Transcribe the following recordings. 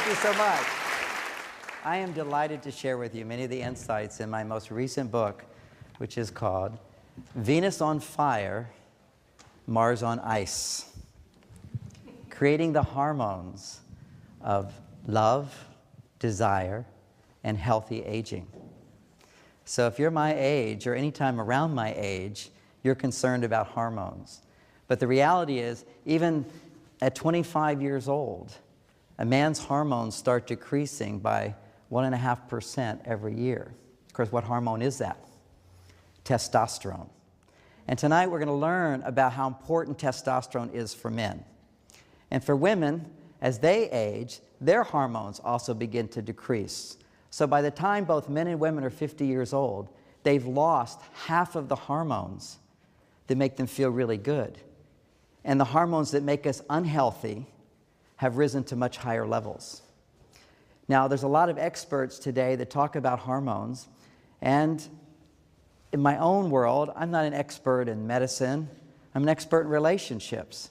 Thank you so much. I am delighted to share with you many of the insights in my most recent book, which is called Venus on Fire, Mars on Ice. Creating the hormones of love, desire, and healthy aging. So if you're my age, or any time around my age, you're concerned about hormones. But the reality is, even at 25 years old, a man's hormones start decreasing by 1.5% every year. Of course, what hormone is that? Testosterone. And tonight we're going to learn about how important testosterone is for men. And for women, as they age, their hormones also begin to decrease. So by the time both men and women are 50 years old, they've lost half of the hormones that make them feel really good. And the hormones that make us unhealthy have risen to much higher levels. Now, there's a lot of experts today that talk about hormones, and in my own world, I'm not an expert in medicine. I'm an expert in relationships.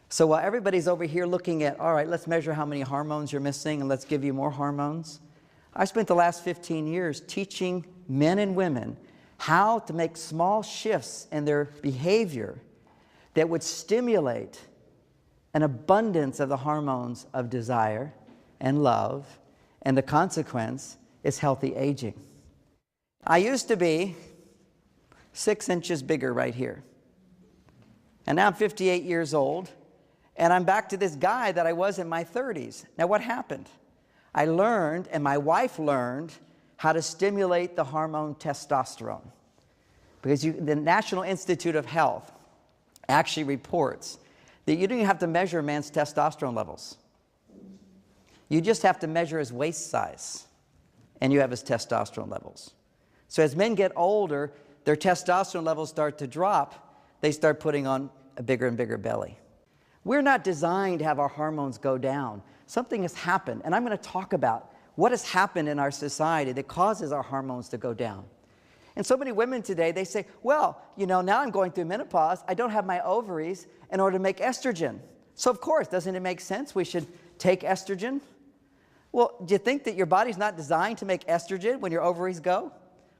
So while everybody's over here looking at, all right, let's measure how many hormones you're missing and let's give you more hormones, I spent the last 15 years teaching men and women how to make small shifts in their behavior that would stimulate an abundance of the hormones of desire and love, and the consequence is healthy aging. I used to be 6 inches bigger right here. And now I'm 58 years old, and I'm back to this guy that I was in my 30s. Now what happened? I learned, and my wife learned, how to stimulate the hormone testosterone. Because the National Institute of Health actually reports that you don't even have to measure a man's testosterone levels. You just have to measure his waist size, and you have his testosterone levels. So as men get older, their testosterone levels start to drop. They start putting on a bigger and bigger belly. We're not designed to have our hormones go down. Something has happened, and I'm going to talk about what has happened in our society that causes our hormones to go down. And so many women today, they say, well, you know, now I'm going through menopause. I don't have my ovaries in order to make estrogen. So of course, doesn't it make sense we should take estrogen? Well, do you think that your body's not designed to make estrogen when your ovaries go?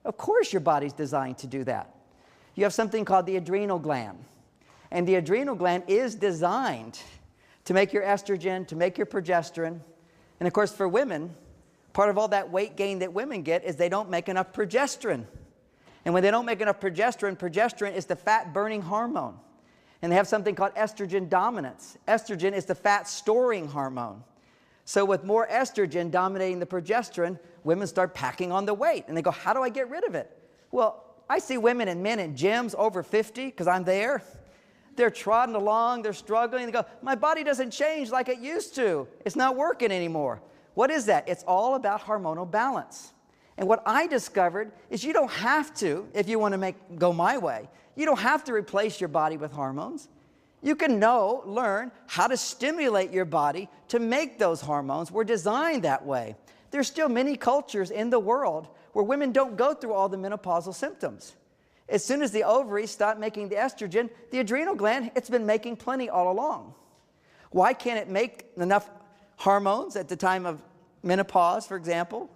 Of course your body's designed to do that. You have something called the adrenal gland. And the adrenal gland is designed to make your estrogen, to make your progesterone. And of course for women, part of all that weight gain that women get is they don't make enough progesterone. And when they don't make enough progesterone, progesterone is the fat-burning hormone. And they have something called estrogen dominance. Estrogen is the fat-storing hormone. So with more estrogen dominating the progesterone, women start packing on the weight. And they go, how do I get rid of it? Well, I see women and men in gyms over 50, because I'm there. They're trotting along, they're struggling. They go, my body doesn't change like it used to. It's not working anymore. What is that? It's all about hormonal balance. And what I discovered is you don't have to, if you want to go my way, you don't have to replace your body with hormones. You can learn how to stimulate your body to make those hormones. We're designed that way. There's still many cultures in the world where women don't go through all the menopausal symptoms. As soon as the ovaries stop making the estrogen, the adrenal gland, it's been making plenty all along. Why can't it make enough hormones at the time of menopause, for example?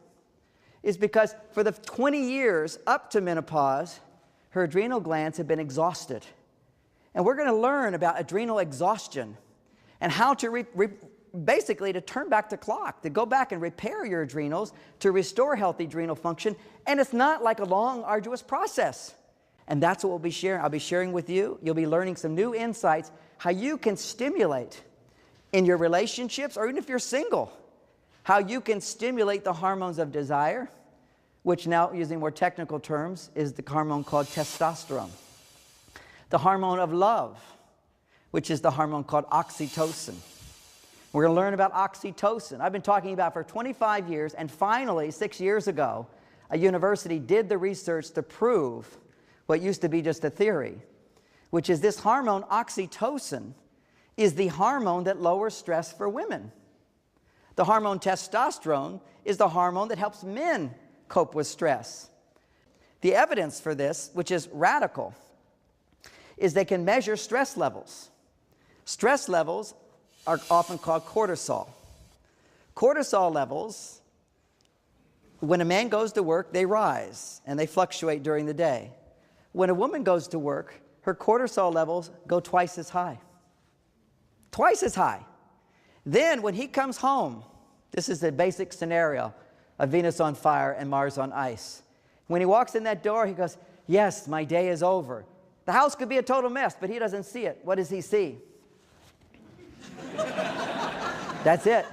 Is because for the 20 years up to menopause, her adrenal glands have been exhausted. And we're going to learn about adrenal exhaustion and how to basically to turn back the clock, to go back and repair your adrenals, to restore healthy adrenal function. And it's not like a long, arduous process. And that's what we'll be sharing. I'll be sharing with you. You'll be learning some new insights, how you can stimulate in your relationships, or even if you're single, how you can stimulate the hormones of desire, which now, using more technical terms, is the hormone called testosterone. The hormone of love, which is the hormone called oxytocin. We're going to learn about oxytocin. I've been talking about it for 25 years, and finally, 6 years ago, a university did the research to prove what used to be just a theory, which is this hormone, oxytocin, is the hormone that lowers stress for women. The hormone testosterone is the hormone that helps men cope with stress. The evidence for this, which is radical, is they can measure stress levels. Stress levels are often called cortisol. Cortisol levels, when a man goes to work, they rise and they fluctuate during the day. When a woman goes to work, her cortisol levels go twice as high. Twice as high. Then when he comes home, this is the basic scenario of Venus on fire and Mars on ice. When he walks in that door, he goes, yes, my day is over. The house could be a total mess, but he doesn't see it. What does he see? That's it.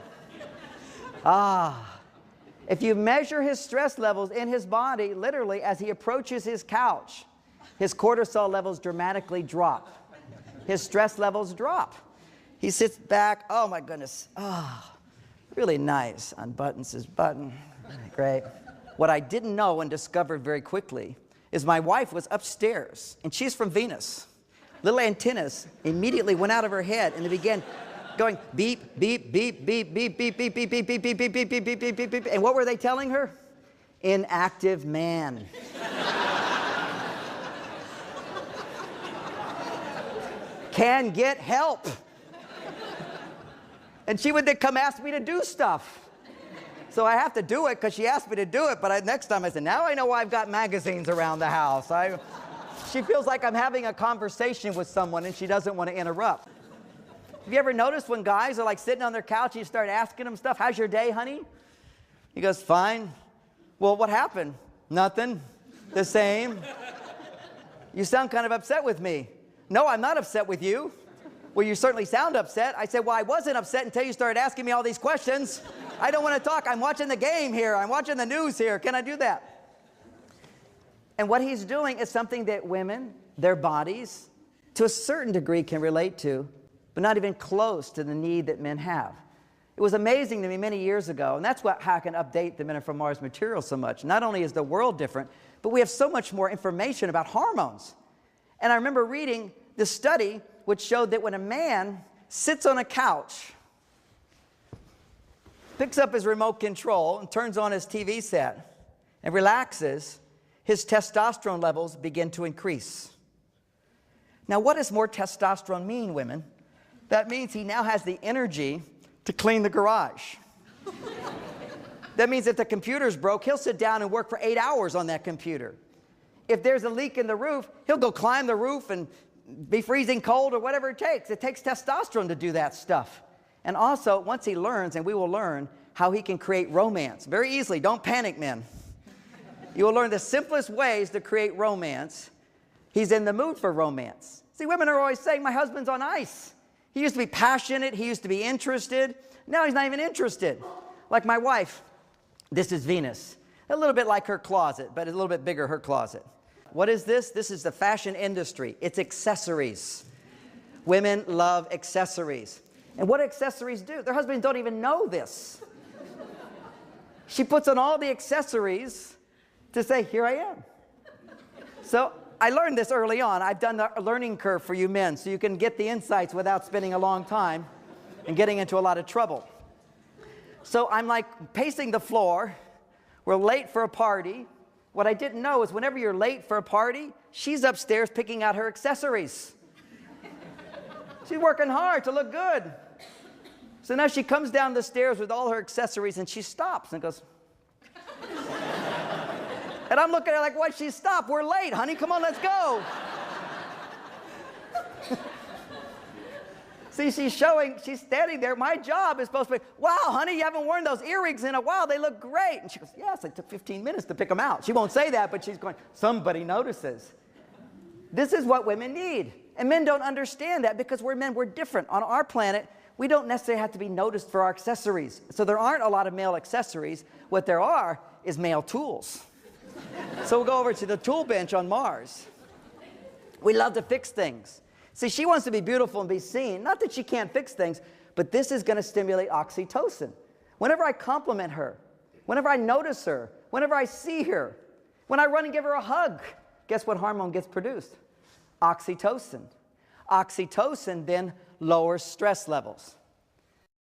If you measure his stress levels in his body, literally, as he approaches his couch, his cortisol levels dramatically drop. His stress levels drop. He sits back, oh my goodness, really nice, unbuttons his button, great. What I didn't know and discovered very quickly is my wife was upstairs, and she's from Venus. Little antennas immediately went out of her head, and they began going beep, beep, beep, beep, beep, beep, beep, beep, beep, beep, beep, beep, beep, beep, beep, beep, beep. And what were they telling her? Inactive man. Can get help. And she would then come ask me to do stuff. So I have to do it because she asked me to do it, but next time I said, now I know why I've got magazines around the house. She feels like I'm having a conversation with someone and she doesn't want to interrupt. Have you ever noticed when guys are like sitting on their couch and you start asking them stuff, how's your day, honey? He goes, fine. Well, what happened? Nothing. The same. You sound kind of upset with me. No, I'm not upset with you. Well, you certainly sound upset. I said, well, I wasn't upset until you started asking me all these questions. I don't want to talk. I'm watching the game here. I'm watching the news here. Can I do that? And what he's doing is something that women, their bodies, to a certain degree can relate to, but not even close to the need that men have. It was amazing to me many years ago, and that's how I can update the Men Are From Mars material so much. Not only is the world different, but we have so much more information about hormones. And I remember reading this study which showed that when a man sits on a couch, picks up his remote control and turns on his TV set and relaxes, his testosterone levels begin to increase. Now, what does more testosterone mean, women? That means he now has the energy to clean the garage. That means if the computer's broke, he'll sit down and work for 8 hours on that computer. If there's a leak in the roof, he'll go climb the roof and be freezing cold or whatever it takes. It takes testosterone to do that stuff. And also, once he learns, and we will learn, how he can create romance very easily. Don't panic, men. You will learn the simplest ways to create romance. He's in the mood for romance. See, women are always saying, my husband's on ice. He used to be passionate. He used to be interested. Now he's not even interested. Like my wife. This is Venus. A little bit like her closet, but a little bit bigger, her closet. What is this? This is the fashion industry. It's accessories. Women love accessories. And what accessories do? Their husbands don't even know this. She puts on all the accessories to say, here I am. So I learned this early on. I've done the learning curve for you men so you can get the insights without spending a long time and getting into a lot of trouble. So I'm like pacing the floor. We're late for a party. What I didn't know is whenever you're late for a party, she's upstairs picking out her accessories. She's working hard to look good. So now she comes down the stairs with all her accessories and she stops and goes. And I'm looking at her like, what? She stopped. We're late, honey. Come on, let's go. See, she's standing there. My job is supposed to be, wow, honey, you haven't worn those earrings in a while. They look great. And she goes, yes, it took 15 minutes to pick them out. She won't say that, but she's going, somebody notices. This is what women need. And men don't understand that because we're men, we're different. On our planet, we don't necessarily have to be noticed for our accessories. So there aren't a lot of male accessories. What there are is male tools. So we'll go over to the tool bench on Mars. We love to fix things. See, she wants to be beautiful and be seen. Not that she can't fix things, but this is going to stimulate oxytocin. Whenever I compliment her, whenever I notice her, whenever I see her, when I run and give her a hug, guess what hormone gets produced? Oxytocin. Oxytocin then lowers stress levels.